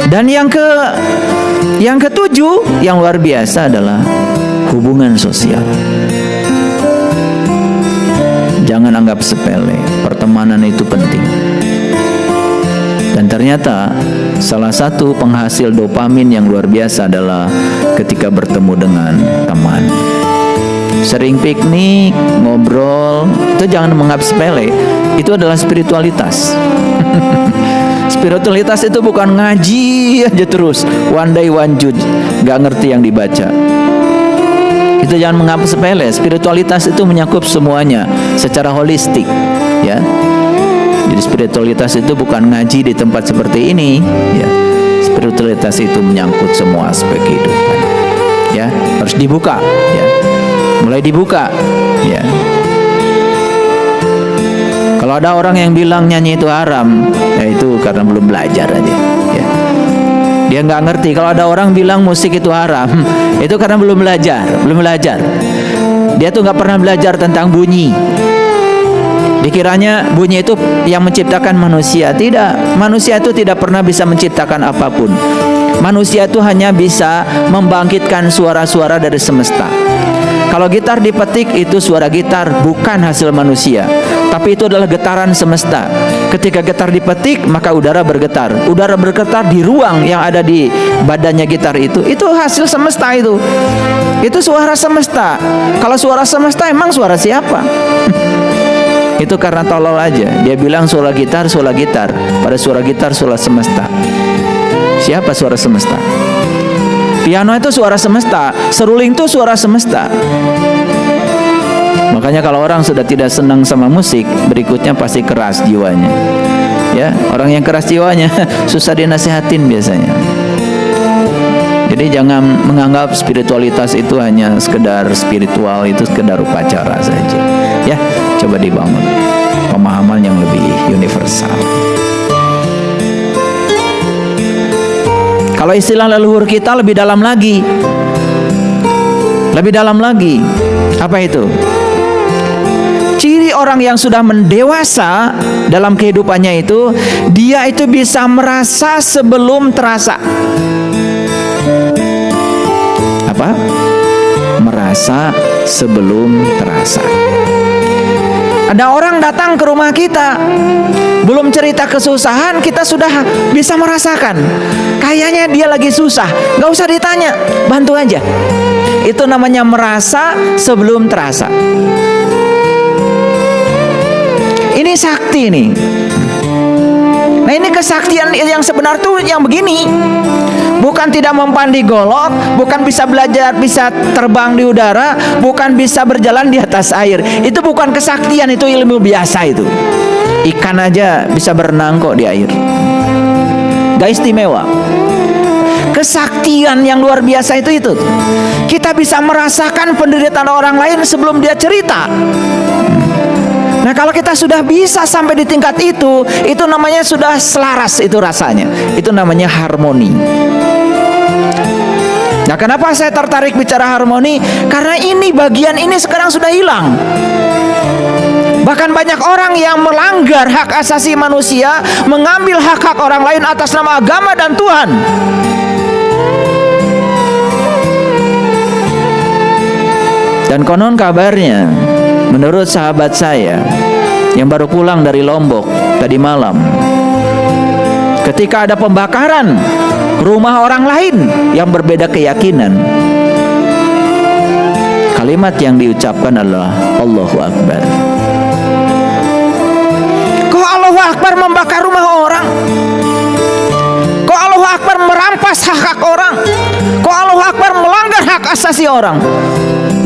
Dan yang ketujuh yang luar biasa adalah hubungan sosial. Jangan anggap sepele, pertemanan itu penting. Dan ternyata salah satu penghasil dopamin yang luar biasa adalah ketika bertemu dengan teman. Sering piknik, ngobrol, itu jangan menganggap sepele. Itu adalah spiritualitas. Spiritualitas itu bukan ngaji aja terus, one day one judge, gak ngerti yang dibaca. Itu jangan menganggap sepele. Spiritualitas itu menyakup semuanya secara holistik, ya. Jadi spiritualitas itu bukan ngaji di tempat seperti ini, ya. Spiritualitas itu menyangkut semua aspek kehidupan, ya. Harus dibuka, ya. Mulai dibuka, ya. Kalau ada orang yang bilang nyanyi itu haram, ya itu karena belum belajar aja, ya. Dia nggak ngerti. Kalau ada orang bilang musik itu haram, itu karena belum belajar. Dia tuh nggak pernah belajar tentang bunyi. Dikiranya bunyi itu yang menciptakan manusia. Tidak, manusia itu tidak pernah bisa menciptakan apapun. Manusia itu hanya bisa membangkitkan suara-suara dari semesta. Kalau gitar dipetik, itu suara gitar, bukan hasil manusia, tapi itu adalah getaran semesta. Ketika gitar dipetik, maka udara bergetar. Udara bergetar di ruang yang ada di badannya gitar itu hasil semesta itu. Itu suara semesta. Kalau suara semesta, emang suara siapa? Itu karena tolol aja. Dia bilang suara gitar, pada suara gitar, suara semesta. Siapa suara semesta? Piano itu suara semesta, seruling itu suara semesta. Makanya kalau orang sudah tidak senang sama musik, berikutnya pasti keras jiwanya. Ya, orang yang keras jiwanya susah dinasihatin biasanya. Jadi jangan menganggap spiritualitas itu hanya sekedar spiritual, itu sekedar upacara saja. Ya, coba dibangun pemahaman yang lebih universal. Kalau istilah leluhur kita lebih dalam lagi. Lebih dalam lagi. Apa itu? Ciri orang yang sudah mendewasa dalam kehidupannya itu, dia itu bisa merasa sebelum terasa. Apa? Merasa sebelum terasa. Ada orang datang ke rumah kita, belum cerita kesusahan, kita sudah bisa merasakan. Kayaknya dia lagi susah, gak usah ditanya, bantu aja. Itu namanya merasa sebelum terasa. Ini sakti nih. Nah, ini kesaktian yang sebenar tuh yang begini. Bukan tidak mempandi golok, bukan bisa belajar, bisa terbang di udara, bukan bisa berjalan di atas air. Itu bukan kesaktian, itu ilmu biasa itu. Ikan aja bisa berenang kok di air. Gak istimewa. Kesaktian yang luar biasa itu. Kita bisa merasakan penderitaan orang lain sebelum dia cerita. Nah, kalau kita sudah bisa sampai di tingkat itu namanya sudah selaras itu rasanya. Itu namanya harmoni. Nah, kenapa saya tertarik bicara harmoni? Karena ini bagian ini sekarang sudah hilang. Bahkan banyak orang yang melanggar hak asasi manusia, mengambil hak-hak orang lain atas nama agama dan Tuhan. Dan konon kabarnya, menurut sahabat saya yang baru pulang dari Lombok tadi malam, ketika ada pembakaran rumah orang lain yang berbeda keyakinan, kalimat yang diucapkan adalah Allahu Akbar. Kok Allahu Akbar membakar rumah orang? Kok Allahu Akbar merampas hak-hak orang? Kok Allahu Akbar melanggar hak asasi orang?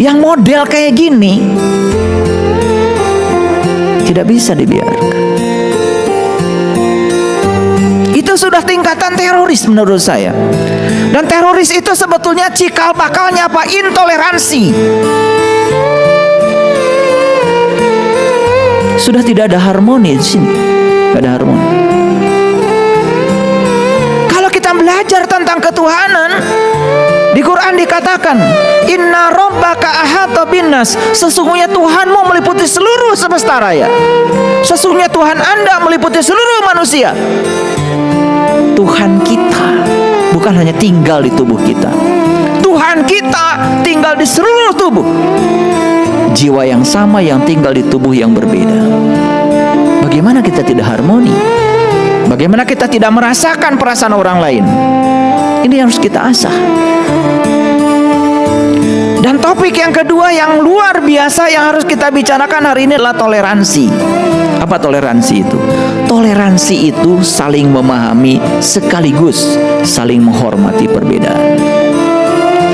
Yang model kayak gini tidak bisa dibiarkan. Itu sudah tingkatan teroris menurut saya. Dan teroris itu sebetulnya cikal bakalnya apa? Intoleransi. Sudah tidak ada harmoni di sini. Tidak ada harmoni. Kalau kita belajar tentang ketuhanan, di Quran dikatakan, Inna rabbaka ahata binnas. Sesungguhnya Tuhanmu meliputi seluruh semesta raya. Sesungguhnya Tuhan Anda meliputi seluruh manusia. Tuhan kita bukan hanya tinggal di tubuh kita. Tuhan kita tinggal di seluruh tubuh. Jiwa yang sama yang tinggal di tubuh yang berbeda. Bagaimana kita tidak harmoni? Bagaimana kita tidak merasakan perasaan orang lain? Ini harus kita asah. Dan topik yang kedua yang luar biasa yang harus kita bicarakan hari ini adalah toleransi. Apa toleransi itu? Toleransi itu saling memahami sekaligus saling menghormati perbedaan.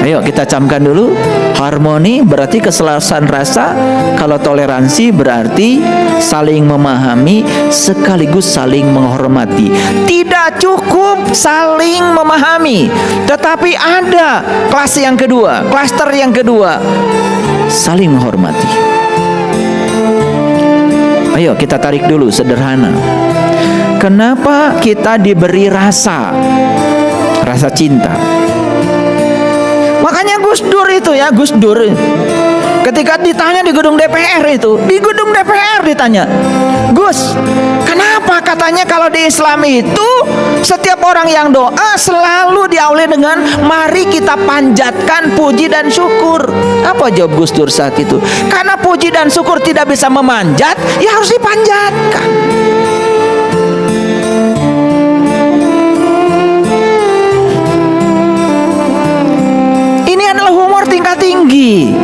Ayo kita camkan dulu. Harmoni berarti keselarasan rasa. Kalau toleransi berarti saling memahami sekaligus saling menghormati. Tidak cukup saling memahami, tetapi ada kelas yang kedua, klaster yang kedua, saling menghormati. Ayo kita tarik dulu sederhana. Kenapa kita diberi rasa cinta? Makanya Gus Dur itu ya, Gus Dur ketika ditanya di gedung DPR itu, di gedung DPR ditanya, Gus, kenapa katanya kalau di Islam itu setiap orang yang doa selalu diawali dengan mari kita panjatkan puji dan syukur. Apa jawab Gus Dur saat itu? Karena puji dan syukur tidak bisa memanjat, ya harus dipanjatkan. Tingkat tinggi.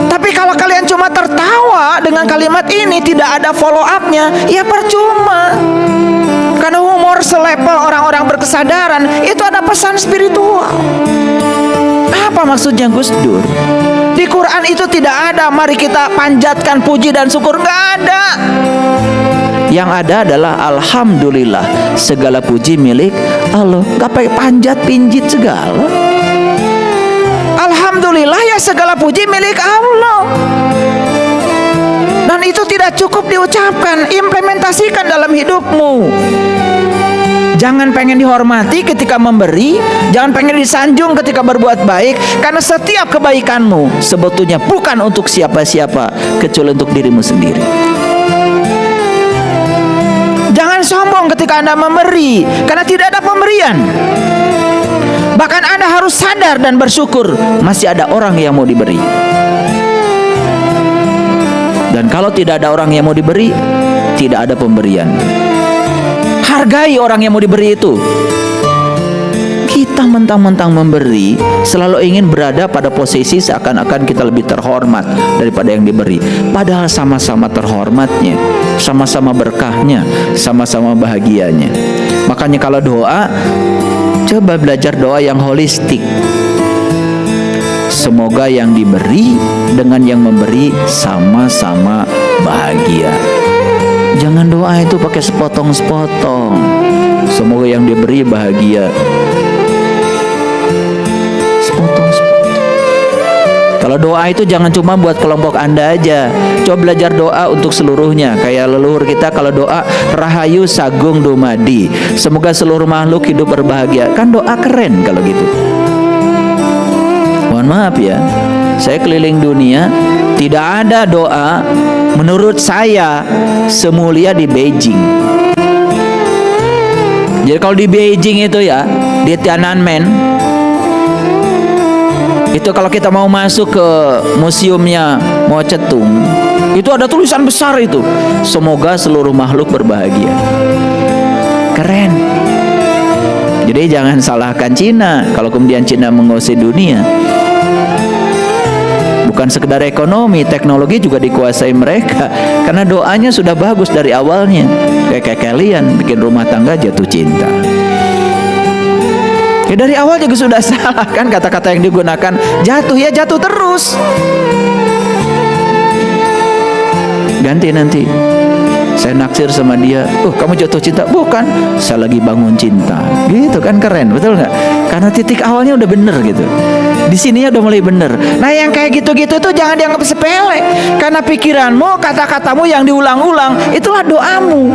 Tapi kalau kalian cuma tertawa dengan kalimat ini, tidak ada follow up-nya, ya percuma. Karena humor selevel orang-orang berkesadaran itu ada pesan spiritual. Apa maksudnya Gus Dur? Di Quran itu tidak ada mari kita panjatkan puji dan syukur, nggak ada. Yang ada adalah alhamdulillah, segala puji milik Allah. Nggak pakai panjat pinjit segala. Alhamdulillah ya segala puji milik Allah. Dan itu tidak cukup diucapkan, implementasikan dalam hidupmu. Jangan pengen dihormati ketika memberi, jangan pengen disanjung ketika berbuat baik, karena setiap kebaikanmu sebetulnya bukan untuk siapa-siapa kecuali untuk dirimu sendiri. Jangan sombong ketika Anda memberi, karena tidak ada pemberian. Bahkan Anda harus sadar dan bersyukur masih ada orang yang mau diberi. Dan kalau tidak ada orang yang mau diberi, tidak ada pemberian. Hargai orang yang mau diberi itu. Kita mentang-mentang memberi, selalu ingin berada pada posisi seakan-akan kita lebih terhormat daripada yang diberi. Padahal sama-sama terhormatnya, sama-sama berkahnya, sama-sama bahagianya. Makanya kalau doa, coba belajar doa yang holistik. Semoga yang diberi dengan yang memberi sama-sama bahagia. Jangan doa itu pakai sepotong-sepotong. Semoga yang diberi bahagia. Sepotong-sepotong. Kalau doa itu jangan cuma buat kelompok Anda aja. Coba belajar doa untuk seluruhnya. Kayak leluhur kita kalau doa Rahayu Sagung Dumadi, semoga seluruh makhluk hidup berbahagia. Kan doa keren kalau gitu. Mohon maaf ya, saya keliling dunia, tidak ada doa menurut saya semulia di Beijing. Jadi kalau di Beijing itu ya, di Tiananmen itu kalau kita mau masuk ke museumnya Mao Zedong, itu ada tulisan besar itu, semoga seluruh makhluk berbahagia. Keren. Jadi jangan salahkan Cina kalau kemudian Cina menguasai dunia. Bukan sekedar ekonomi, teknologi juga dikuasai mereka. Karena doanya sudah bagus dari awalnya. Kayak kalian bikin rumah tangga jatuh cinta. Ya dari awal juga sudah salah kan kata-kata yang digunakan. Jatuh ya jatuh terus. Ganti nanti. Saya naksir sama dia. Kamu jatuh cinta? Bukan, saya lagi bangun cinta. Gitu kan, keren, betul nggak? Karena titik awalnya udah bener gitu. Di sininya udah mulai bener. Nah yang kayak gitu-gitu tuh jangan dianggap sepele. Karena pikiranmu, kata-katamu yang diulang-ulang, itulah doamu.